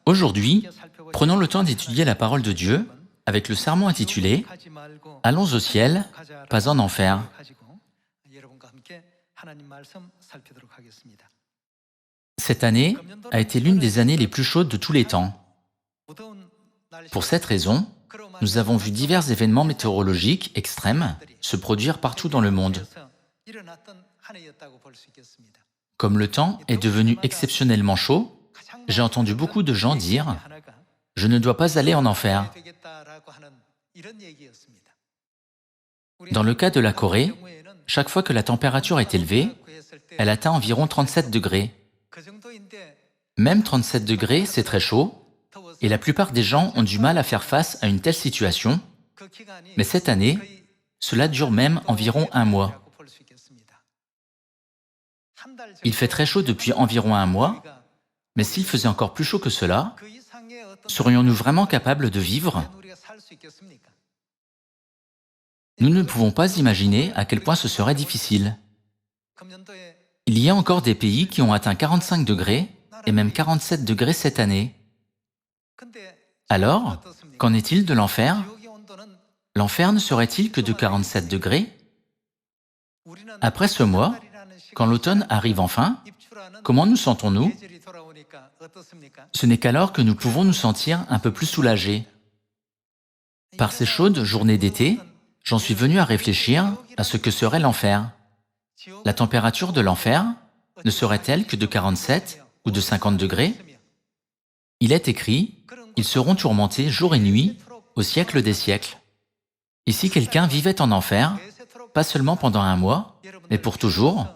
Aujourd'hui, prenons le temps d'étudier la parole de Dieu avec le sermon intitulé « Allons au ciel, pas en enfer ». Cette année a été l'une des années les plus chaudes de tous les temps. Pour cette raison, nous avons vu divers événements météorologiques extrêmes se produire partout dans le monde. Comme le temps est devenu exceptionnellement chaud, j'ai entendu beaucoup de gens dire « Je ne dois pas aller en enfer ». Dans le cas de la Corée, chaque fois que la température est élevée, elle atteint environ 37 degrés. Même 37 degrés, c'est très chaud, et la plupart des gens ont du mal à faire face à une telle situation, mais cette année, cela dure même environ un mois. Il fait très chaud depuis environ un mois, mais s'il faisait encore plus chaud que cela, serions-nous vraiment capables de vivre? Nous ne pouvons pas imaginer à quel point ce serait difficile. Il y a encore des pays qui ont atteint 45 degrés et même 47 degrés cette année. Alors, qu'en est-il de l'enfer? L'enfer ne serait-il que de 47 degrés? Après ce mois, quand l'automne arrive enfin, comment nous sentons-nous? Ce n'est qu'alors que nous pouvons nous sentir un peu plus soulagés. Par ces chaudes journées d'été, j'en suis venu à réfléchir à ce que serait l'enfer. La température de l'enfer ne serait-elle que de 47 ou de 50 degrés? Il est écrit « Ils seront tourmentés jour et nuit au siècle des siècles ». Et si quelqu'un vivait en enfer, pas seulement pendant un mois, mais pour toujours,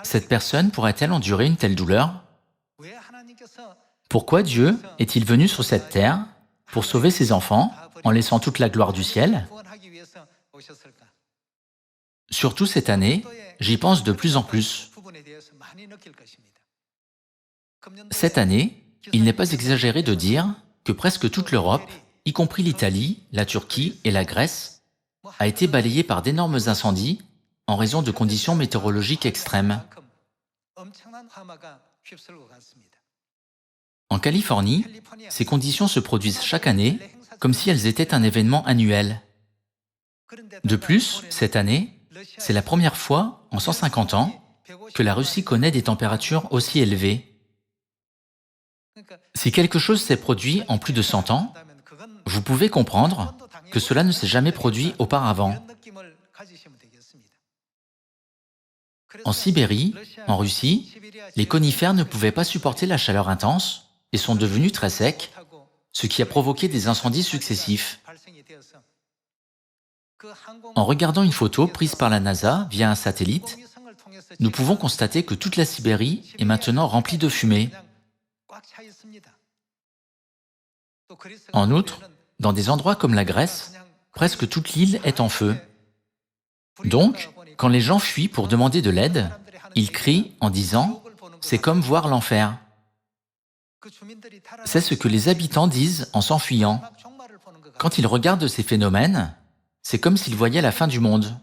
cette personne pourrait-elle endurer une telle douleur? Pourquoi Dieu est-il venu sur cette terre pour sauver ses enfants en laissant toute la gloire du ciel? Surtout cette année, j'y pense de plus en plus. Cette année, il n'est pas exagéré de dire que presque toute l'Europe, y compris l'Italie, la Turquie et la Grèce, a été balayée par d'énormes incendies en raison de conditions météorologiques extrêmes. En Californie, ces conditions se produisent chaque année comme si elles étaient un événement annuel. De plus, cette année, c'est la première fois en 150 ans que la Russie connaît des températures aussi élevées. Si quelque chose s'est produit en plus de 100 ans, vous pouvez comprendre que cela ne s'est jamais produit auparavant. En Sibérie, en Russie, les conifères ne pouvaient pas supporter la chaleur intense et sont devenus très secs, ce qui a provoqué des incendies successifs. En regardant une photo prise par la NASA via un satellite, nous pouvons constater que toute la Sibérie est maintenant remplie de fumée. En outre, dans des endroits comme la Grèce, presque toute l'île est en feu. Donc, quand les gens fuient pour demander de l'aide, ils crient en disant « c'est comme voir l'enfer ». C'est ce que les habitants disent en s'enfuyant. Quand ils regardent ces phénomènes, c'est comme s'ils voyaient la fin du monde.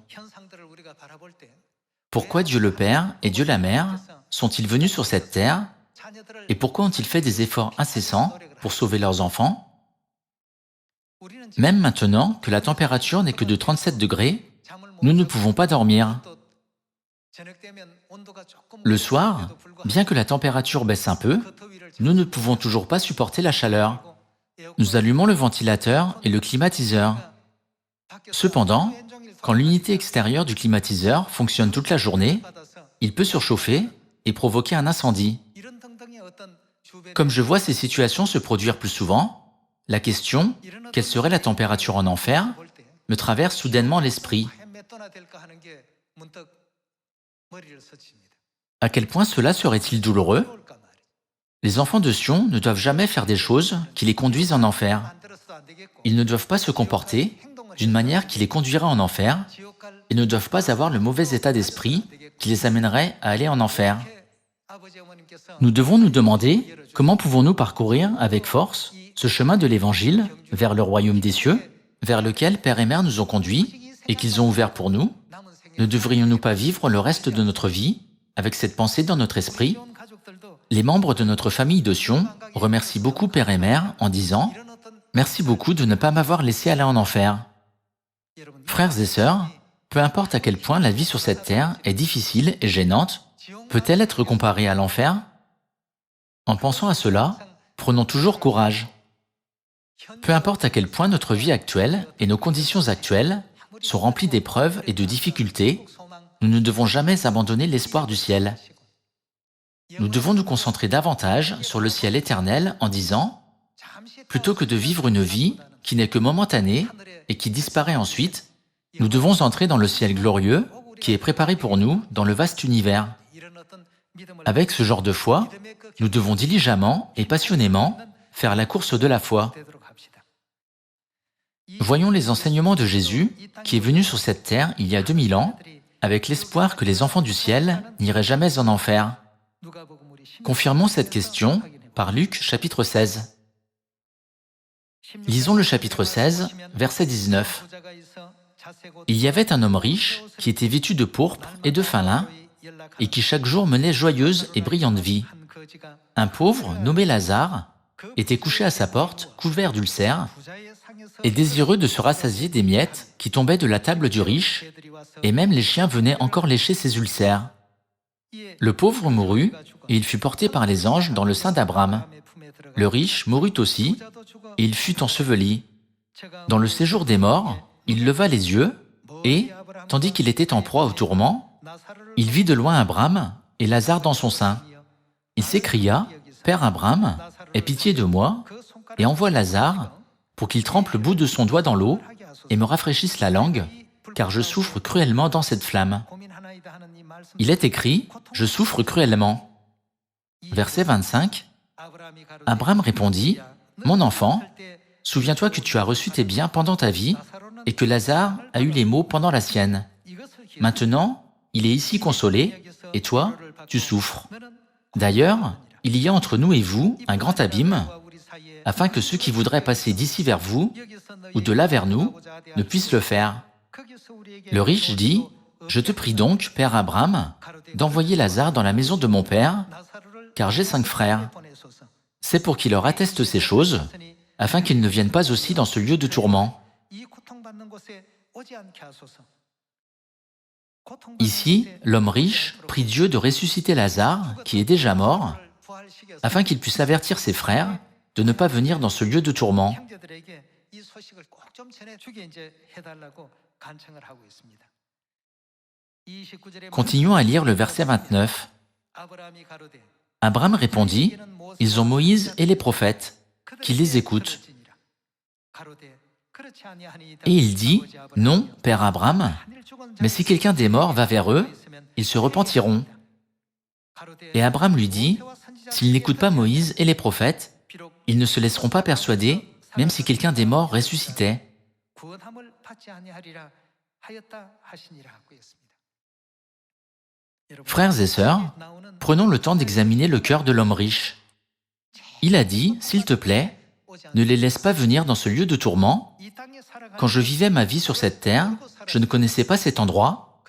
Pourquoi Dieu le Père et Dieu la Mère sont-ils venus sur cette terre? Et pourquoi ont-ils fait des efforts incessants pour sauver leurs enfants? Même maintenant que la température n'est que de 37 degrés, nous ne pouvons pas dormir. Le soir, bien que la température baisse un peu, nous ne pouvons toujours pas supporter la chaleur. Nous allumons le ventilateur et le climatiseur. Cependant, quand l'unité extérieure du climatiseur fonctionne toute la journée, il peut surchauffer et provoquer un incendie. Comme je vois ces situations se produire plus souvent, la question « quelle serait la température en enfer ?» me traverse soudainement l'esprit. À quel point cela serait-il douloureux? Les enfants de Sion ne doivent jamais faire des choses qui les conduisent en enfer. Ils ne doivent pas se comporter d'une manière qui les conduirait en enfer et ne doivent pas avoir le mauvais état d'esprit qui les amènerait à aller en enfer. Nous devons nous demander comment pouvons-nous parcourir avec force ce chemin de l'Évangile vers le royaume des cieux, vers lequel Père et Mère nous ont conduits et qu'ils ont ouvert pour nous. Ne devrions-nous pas vivre le reste de notre vie avec cette pensée dans notre esprit? Les membres de notre famille de Sion remercient beaucoup Père et Mère en disant « Merci beaucoup de ne pas m'avoir laissé aller en enfer ». Frères et sœurs, peu importe à quel point la vie sur cette terre est difficile et gênante, peut-elle être comparée à l'enfer? En pensant à cela, prenons toujours courage. Peu importe à quel point notre vie actuelle et nos conditions actuelles sont remplies d'épreuves et de difficultés, nous ne devons jamais abandonner l'espoir du ciel. Nous devons nous concentrer davantage sur le ciel éternel en disant « Plutôt que de vivre une vie qui n'est que momentanée et qui disparaît ensuite, nous devons entrer dans le ciel glorieux qui est préparé pour nous dans le vaste univers. » Avec ce genre de foi, nous devons diligemment et passionnément faire la course de la foi. Voyons les enseignements de Jésus qui est venu sur cette terre il y a 2000 ans avec l'espoir que les enfants du ciel n'iraient jamais en enfer. Confirmons cette question par Luc chapitre 16. Lisons le chapitre 16, verset 19. Il y avait un homme riche qui était vêtu de pourpre et de fin lin et qui chaque jour menait joyeuse et brillante vie. Un pauvre, nommé Lazare, était couché à sa porte, couvert d'ulcères, et désireux de se rassasier des miettes qui tombaient de la table du riche, et même les chiens venaient encore lécher ses ulcères. Le pauvre mourut, et il fut porté par les anges dans le sein d'Abraham. Le riche mourut aussi, et il fut enseveli. Dans le séjour des morts, il leva les yeux, et, tandis qu'il était en proie au tourment, il vit de loin Abraham et Lazare dans son sein. Il s'écria, « Père Abraham, aie pitié de moi, et envoie Lazare pour qu'il trempe le bout de son doigt dans l'eau et me rafraîchisse la langue, car je souffre cruellement dans cette flamme. » Il est écrit, « Je souffre cruellement. » Verset 25. Abraham répondit, « Mon enfant, souviens-toi que tu as reçu tes biens pendant ta vie et que Lazare a eu les maux pendant la sienne. Maintenant, il est ici consolé, et toi, tu souffres. D'ailleurs, il y a entre nous et vous un grand abîme, afin que ceux qui voudraient passer d'ici vers vous, ou de là vers nous, ne puissent le faire. » Le riche dit, « Je te prie donc, Père Abraham, d'envoyer Lazare dans la maison de mon père, car j'ai 5 frères. C'est pour qu'il leur atteste ces choses, afin qu'ils ne viennent pas aussi dans ce lieu de tourment. » Ici, l'homme riche prie Dieu de ressusciter Lazare, qui est déjà mort, afin qu'il puisse avertir ses frères de ne pas venir dans ce lieu de tourment. Continuons à lire le verset 29. Abraham répondit, « Ils ont Moïse et les prophètes, qui les écoutent. » Et il dit, « Non, Père Abraham, mais si quelqu'un des morts va vers eux, ils se repentiront. » Et Abraham lui dit, « S'ils n'écoutent pas Moïse et les prophètes, ils ne se laisseront pas persuader, même si quelqu'un des morts ressuscitait. » Frères et sœurs, prenons le temps d'examiner le cœur de l'homme riche. Il a dit, « S'il te plaît, ne les laisse pas venir dans ce lieu de tourment. Quand je vivais ma vie sur cette terre, je ne connaissais pas cet endroit.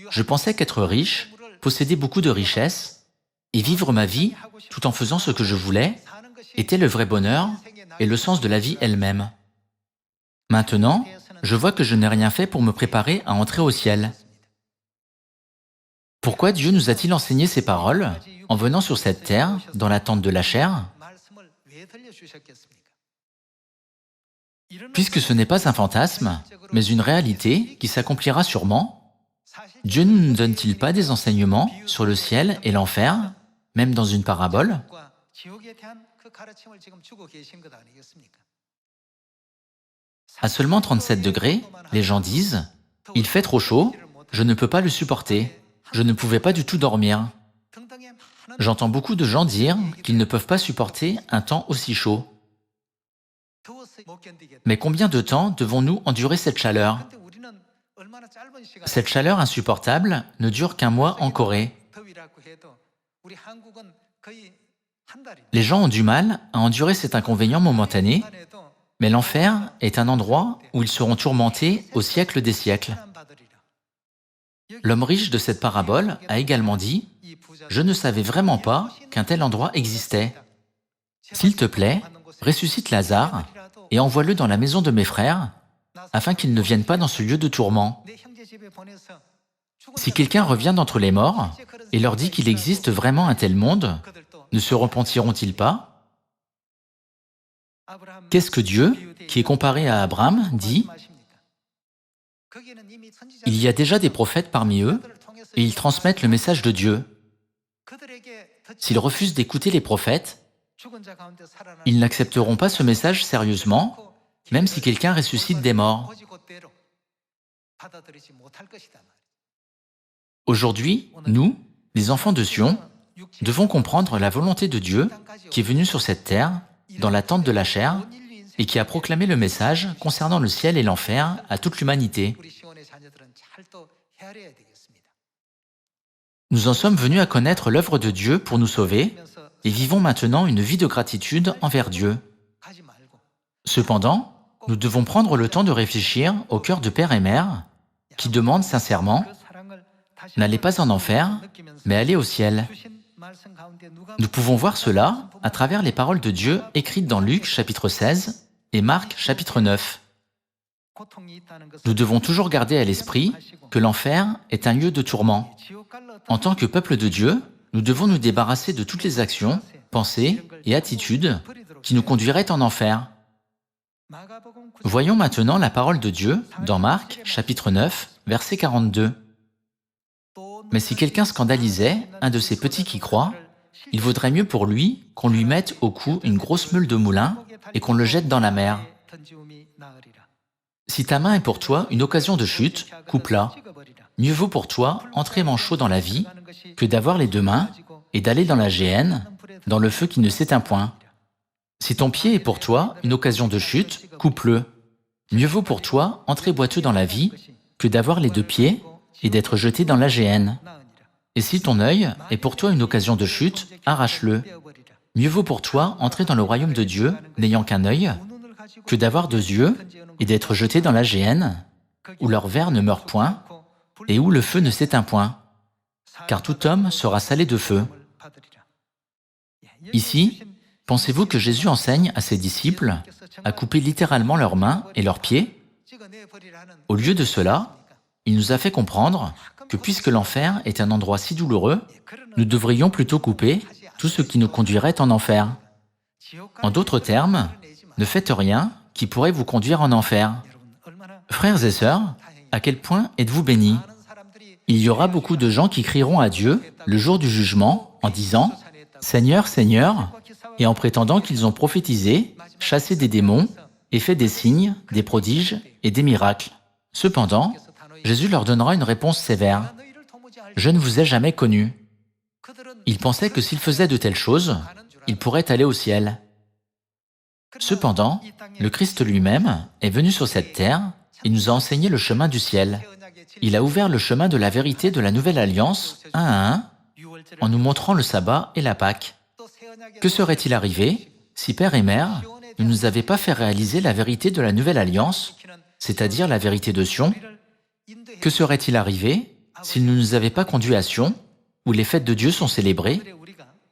Je pensais qu'être riche, posséder beaucoup de richesses, et vivre ma vie tout en faisant ce que je voulais, était le vrai bonheur et le sens de la vie elle-même. Maintenant, je vois que je n'ai rien fait pour me préparer à entrer au ciel. Pourquoi Dieu nous a-t-il enseigné ces paroles en venant sur cette terre, dans l'attente de la chair? Puisque ce n'est pas un fantasme, mais une réalité qui s'accomplira sûrement, Dieu ne nous donne-t-il pas des enseignements sur le ciel et l'enfer, même dans une parabole? À seulement 37 degrés, les gens disent « Il fait trop chaud, je ne peux pas le supporter, je ne pouvais pas du tout dormir. » J'entends beaucoup de gens dire qu'ils ne peuvent pas supporter un temps aussi chaud. Mais combien de temps devons-nous endurer cette chaleur? Cette chaleur insupportable ne dure qu'un mois en Corée. Les gens ont du mal à endurer cet inconvénient momentané, mais l'enfer est un endroit où ils seront tourmentés au siècle des siècles. L'homme riche de cette parabole a également dit « Je ne savais vraiment pas qu'un tel endroit existait. S'il te plaît, ressuscite Lazare et envoie-le dans la maison de mes frères, afin qu'il ne vienne pas dans ce lieu de tourment. Si quelqu'un revient d'entre les morts et leur dit qu'il existe vraiment un tel monde, ne se repentiront-ils pas? Qu'est-ce que Dieu, qui est comparé à Abraham, dit? Il y a déjà des prophètes parmi eux, et ils transmettent le message de Dieu. S'ils refusent d'écouter les prophètes, ils n'accepteront pas ce message sérieusement, même si quelqu'un ressuscite des morts. Aujourd'hui, nous, les enfants de Sion, devons comprendre la volonté de Dieu qui est venu sur cette terre, dans l'attente de la chair, et qui a proclamé le message concernant le ciel et l'enfer à toute l'humanité. Nous en sommes venus à connaître l'œuvre de Dieu pour nous sauver, et vivons maintenant une vie de gratitude envers Dieu. Cependant, nous devons prendre le temps de réfléchir au cœur de père et mère, qui demandent sincèrement « N'allez pas en enfer, mais allez au ciel ». Nous pouvons voir cela à travers les paroles de Dieu écrites dans Luc chapitre 16 et Marc chapitre 9. Nous devons toujours garder à l'esprit que l'enfer est un lieu de tourment. En tant que peuple de Dieu, nous devons nous débarrasser de toutes les actions, pensées et attitudes qui nous conduiraient en enfer. Voyons maintenant la parole de Dieu dans Marc chapitre 9, verset 42. Mais si quelqu'un scandalisait un de ces petits qui croient, il vaudrait mieux pour lui qu'on lui mette au cou une grosse meule de moulin et qu'on le jette dans la mer. Si ta main est pour toi une occasion de chute, coupe-la. Mieux vaut pour toi entrer manchot dans la vie que d'avoir les deux mains et d'aller dans la géhenne, dans le feu qui ne s'éteint point. Si ton pied est pour toi une occasion de chute, coupe-le. Mieux vaut pour toi entrer boiteux dans la vie que d'avoir les deux pieds et d'être jeté dans la géhenne. Et si ton œil est pour toi une occasion de chute, arrache-le. Mieux vaut pour toi entrer dans le royaume de Dieu n'ayant qu'un œil que d'avoir deux yeux et d'être jeté dans la géhenne, où leur ver ne meurt point et où le feu ne s'éteint point, car tout homme sera salé de feu. Ici, pensez-vous que Jésus enseigne à ses disciples à couper littéralement leurs mains et leurs pieds? Au lieu de cela, il nous a fait comprendre que puisque l'enfer est un endroit si douloureux, nous devrions plutôt couper tout ce qui nous conduirait en enfer. En d'autres termes, ne faites rien qui pourrait vous conduire en enfer. Frères et sœurs, à quel point êtes-vous bénis? Il y aura beaucoup de gens qui crieront à Dieu le jour du jugement en disant « Seigneur, Seigneur », et en prétendant qu'ils ont prophétisé, chassé des démons et fait des signes, des prodiges et des miracles. Cependant, Jésus leur donnera une réponse sévère. « Je ne vous ai jamais connus ». Ils pensaient que s'ils faisaient de telles choses, ils pourraient aller au ciel. Cependant, le Christ lui-même est venu sur cette terre et nous a enseigné le chemin du ciel. Il a ouvert le chemin de la vérité de la nouvelle alliance, un à un, en nous montrant le sabbat et la Pâque. Que serait-il arrivé si père et mère ne nous avaient pas fait réaliser la vérité de la nouvelle alliance, c'est-à-dire la vérité de Sion? Que serait-il arrivé s'ils ne nous avaient pas conduits à Sion, où les fêtes de Dieu sont célébrées?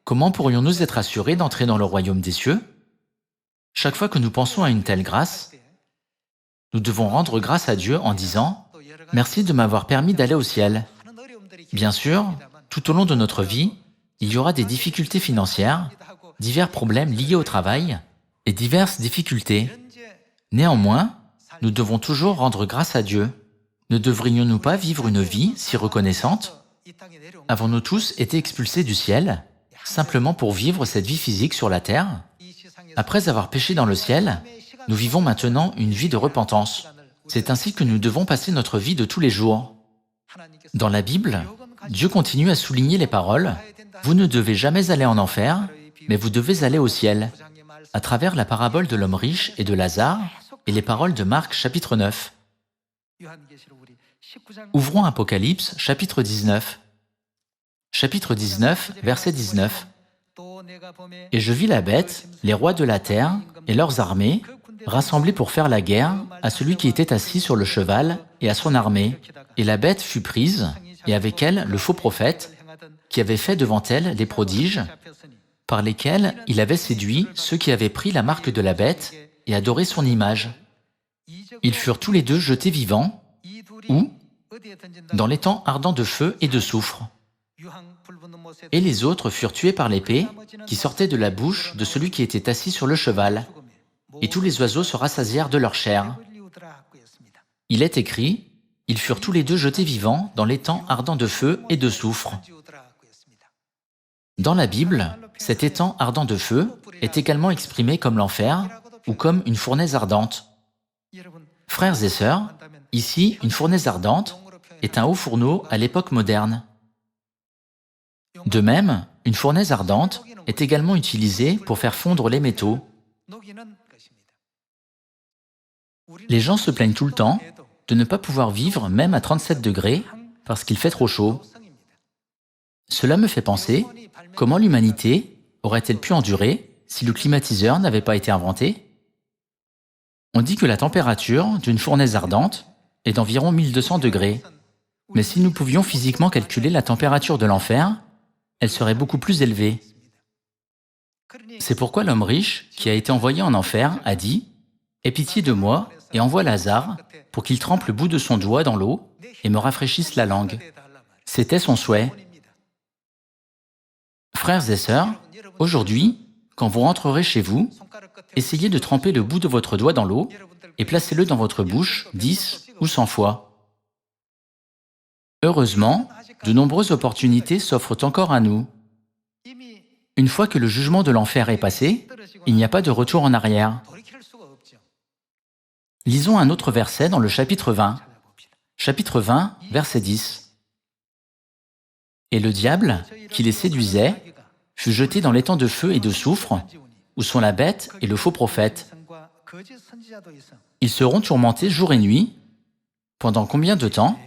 Comment pourrions-nous être assurés d'entrer dans le royaume des cieux? Chaque fois que nous pensons à une telle grâce, nous devons rendre grâce à Dieu en disant « Merci de m'avoir permis d'aller au ciel ». Bien sûr, tout au long de notre vie, il y aura des difficultés financières, divers problèmes liés au travail et diverses difficultés. Néanmoins, nous devons toujours rendre grâce à Dieu. Ne devrions-nous pas vivre une vie si reconnaissante? Avons-nous tous été expulsés du ciel, simplement pour vivre cette vie physique sur la terre? Après avoir péché dans le ciel, nous vivons maintenant une vie de repentance. C'est ainsi que nous devons passer notre vie de tous les jours. Dans la Bible, Dieu continue à souligner les paroles « Vous ne devez jamais aller en enfer, mais vous devez aller au ciel » à travers la parabole de l'homme riche et de Lazare et les paroles de Marc chapitre 9. Ouvrons Apocalypse chapitre 19. Chapitre 19, verset 19. Et je vis la bête, les rois de la terre et leurs armées, rassemblés pour faire la guerre à celui qui était assis sur le cheval et à son armée. Et la bête fut prise, et avec elle le faux prophète, qui avait fait devant elle des prodiges, par lesquels il avait séduit ceux qui avaient pris la marque de la bête et adoré son image. Ils furent tous les deux jetés vivants, ou dans l'étang ardent de feu et de soufre. Et les autres furent tués par l'épée qui sortait de la bouche de celui qui était assis sur le cheval, et tous les oiseaux se rassasièrent de leur chair. Il est écrit, ils furent tous les deux jetés vivants dans l'étang ardent de feu et de soufre. Dans la Bible, cet étang ardent de feu est également exprimé comme l'enfer ou comme une fournaise ardente. Frères et sœurs, ici, une fournaise ardente est un haut fourneau à l'époque moderne. De même, une fournaise ardente est également utilisée pour faire fondre les métaux. Les gens se plaignent tout le temps de ne pas pouvoir vivre même à 37 degrés parce qu'il fait trop chaud. Cela me fait penser, comment l'humanité aurait-elle pu endurer si le climatiseur n'avait pas été inventé? On dit que la température d'une fournaise ardente est d'environ 1200 degrés. Mais si nous pouvions physiquement calculer la température de l'enfer, elle serait beaucoup plus élevée. C'est pourquoi l'homme riche, qui a été envoyé en enfer, a dit « Aie pitié de moi et envoie Lazare pour qu'il trempe le bout de son doigt dans l'eau et me rafraîchisse la langue. » C'était son souhait. Frères et sœurs, aujourd'hui, quand vous rentrerez chez vous, essayez de tremper le bout de votre doigt dans l'eau et placez-le dans votre bouche 10 ou 100 fois. Heureusement, de nombreuses opportunités s'offrent encore à nous. Une fois que le jugement de l'enfer est passé, il n'y a pas de retour en arrière. Lisons un autre verset dans le chapitre 20. Chapitre 20, verset 10. « Et le diable, qui les séduisait, fut jeté dans l'étang de feu et de soufre, où sont la bête et le faux prophète. Ils seront tourmentés jour et nuit. Pendant combien de temps?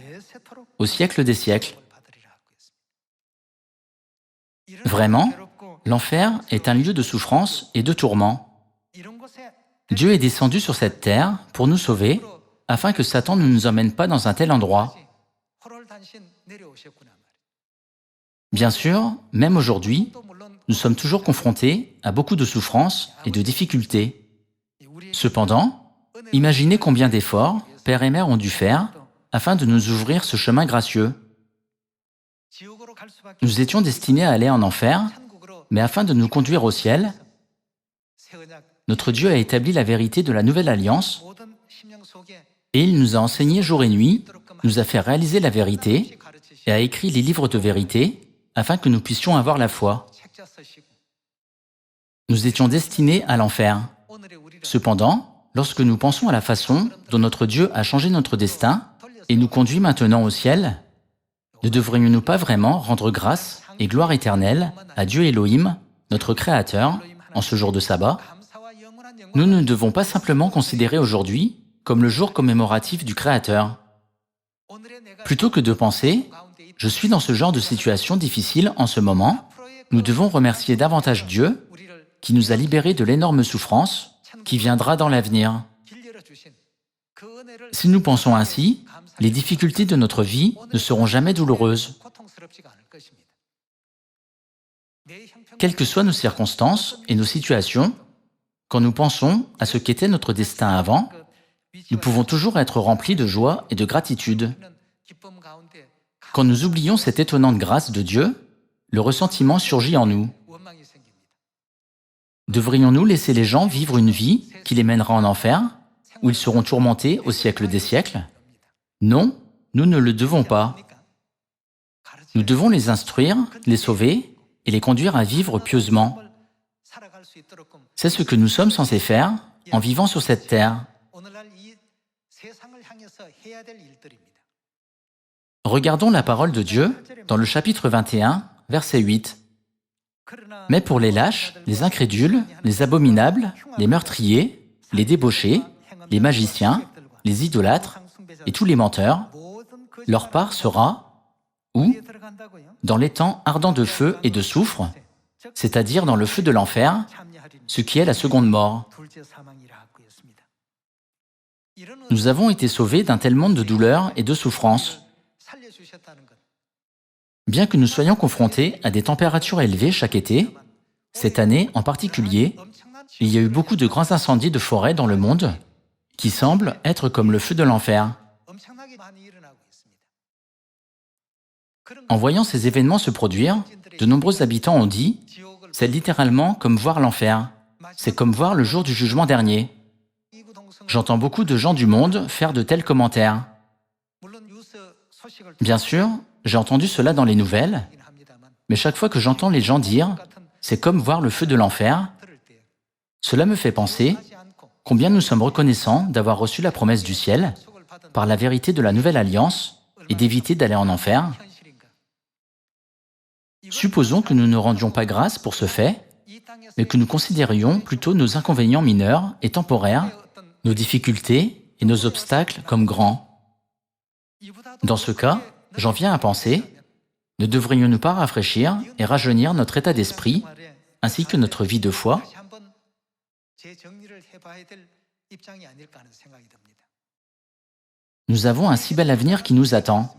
Au siècle des siècles. » Vraiment, l'enfer est un lieu de souffrance et de tourment. Dieu est descendu sur cette terre pour nous sauver, afin que Satan ne nous emmène pas dans un tel endroit. Bien sûr, même aujourd'hui, nous sommes toujours confrontés à beaucoup de souffrances et de difficultés. Cependant, imaginez combien d'efforts Père et Mère ont dû faire afin de nous ouvrir ce chemin gracieux. Nous étions destinés à aller en enfer, mais afin de nous conduire au ciel, notre Dieu a établi la vérité de la nouvelle alliance et il nous a enseigné jour et nuit, nous a fait réaliser la vérité et a écrit les livres de vérité afin que nous puissions avoir la foi. Nous étions destinés à l'enfer. Cependant, lorsque nous pensons à la façon dont notre Dieu a changé notre destin et nous conduit maintenant au ciel, ne devrions-nous pas vraiment rendre grâce et gloire éternelle à Dieu Elohim, notre Créateur, en ce jour de sabbat? Nous ne devons pas simplement considérer aujourd'hui comme le jour commémoratif du Créateur. Plutôt que de penser « je suis dans ce genre de situation difficile en ce moment », nous devons remercier davantage Dieu qui nous a libérés de l'énorme souffrance qui viendra dans l'avenir. Si nous pensons ainsi, les difficultés de notre vie ne seront jamais douloureuses. Quelles que soient nos circonstances et nos situations, quand nous pensons à ce qu'était notre destin avant, nous pouvons toujours être remplis de joie et de gratitude. Quand nous oublions cette étonnante grâce de Dieu, le ressentiment surgit en nous. Devrions-nous laisser les gens vivre une vie qui les mènera en enfer, où ils seront tourmentés au siècle des siècles? Non, nous ne le devons pas. Nous devons les instruire, les sauver et les conduire à vivre pieusement. C'est ce que nous sommes censés faire en vivant sur cette terre. Regardons la parole de Dieu dans le chapitre 21, verset 8. « Mais pour les lâches, les incrédules, les abominables, les meurtriers, les débauchés, les magiciens, les idolâtres et tous les menteurs, leur part sera, où? Dans l'étang ardent de feu et de soufre, c'est-à-dire dans le feu de l'enfer, ce qui est la seconde mort. » Nous avons été sauvés d'un tel monde de douleur et de souffrance. Bien que nous soyons confrontés à des températures élevées chaque été, cette année en particulier, il y a eu beaucoup de grands incendies de forêt dans le monde qui semblent être comme le feu de l'enfer. En voyant ces événements se produire, de nombreux habitants ont dit « c'est littéralement comme voir l'enfer, c'est comme voir le jour du jugement dernier ». J'entends beaucoup de gens du monde faire de tels commentaires. Bien sûr, j'ai entendu cela dans les nouvelles, mais chaque fois que j'entends les gens dire « c'est comme voir le feu de l'enfer », cela me fait penser combien nous sommes reconnaissants d'avoir reçu la promesse du ciel par la vérité de la nouvelle alliance et d'éviter d'aller en enfer. Supposons que nous ne rendions pas grâce pour ce fait, mais que nous considérions plutôt nos inconvénients mineurs et temporaires, nos difficultés et nos obstacles comme grands. Dans ce cas, j'en viens à penser, ne devrions-nous pas rafraîchir et rajeunir notre état d'esprit, ainsi que notre vie de foi? Nous avons un si bel avenir qui nous attend.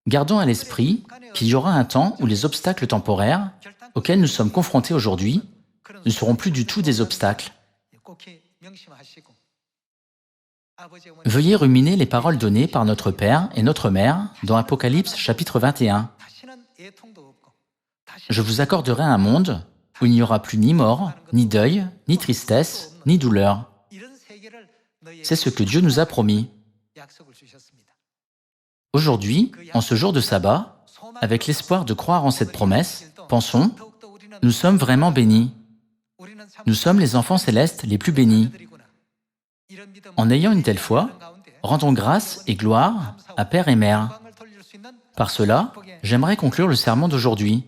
Gardons à l'esprit qu'il y aura un temps où les obstacles temporaires auxquels nous sommes confrontés aujourd'hui ne seront plus du tout des obstacles. Veuillez ruminer les paroles données par notre Père et notre Mère dans Apocalypse chapitre 21. Je vous accorderai un monde où il n'y aura plus ni mort, ni deuil, ni tristesse, ni douleur. C'est ce que Dieu nous a promis. Aujourd'hui, en ce jour de sabbat, avec l'espoir de croire en cette promesse, pensons, nous sommes vraiment bénis. Nous sommes les enfants célestes les plus bénis. En ayant une telle foi, rendons grâce et gloire à Père et Mère. Par cela, j'aimerais conclure le sermon d'aujourd'hui.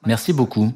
Merci beaucoup.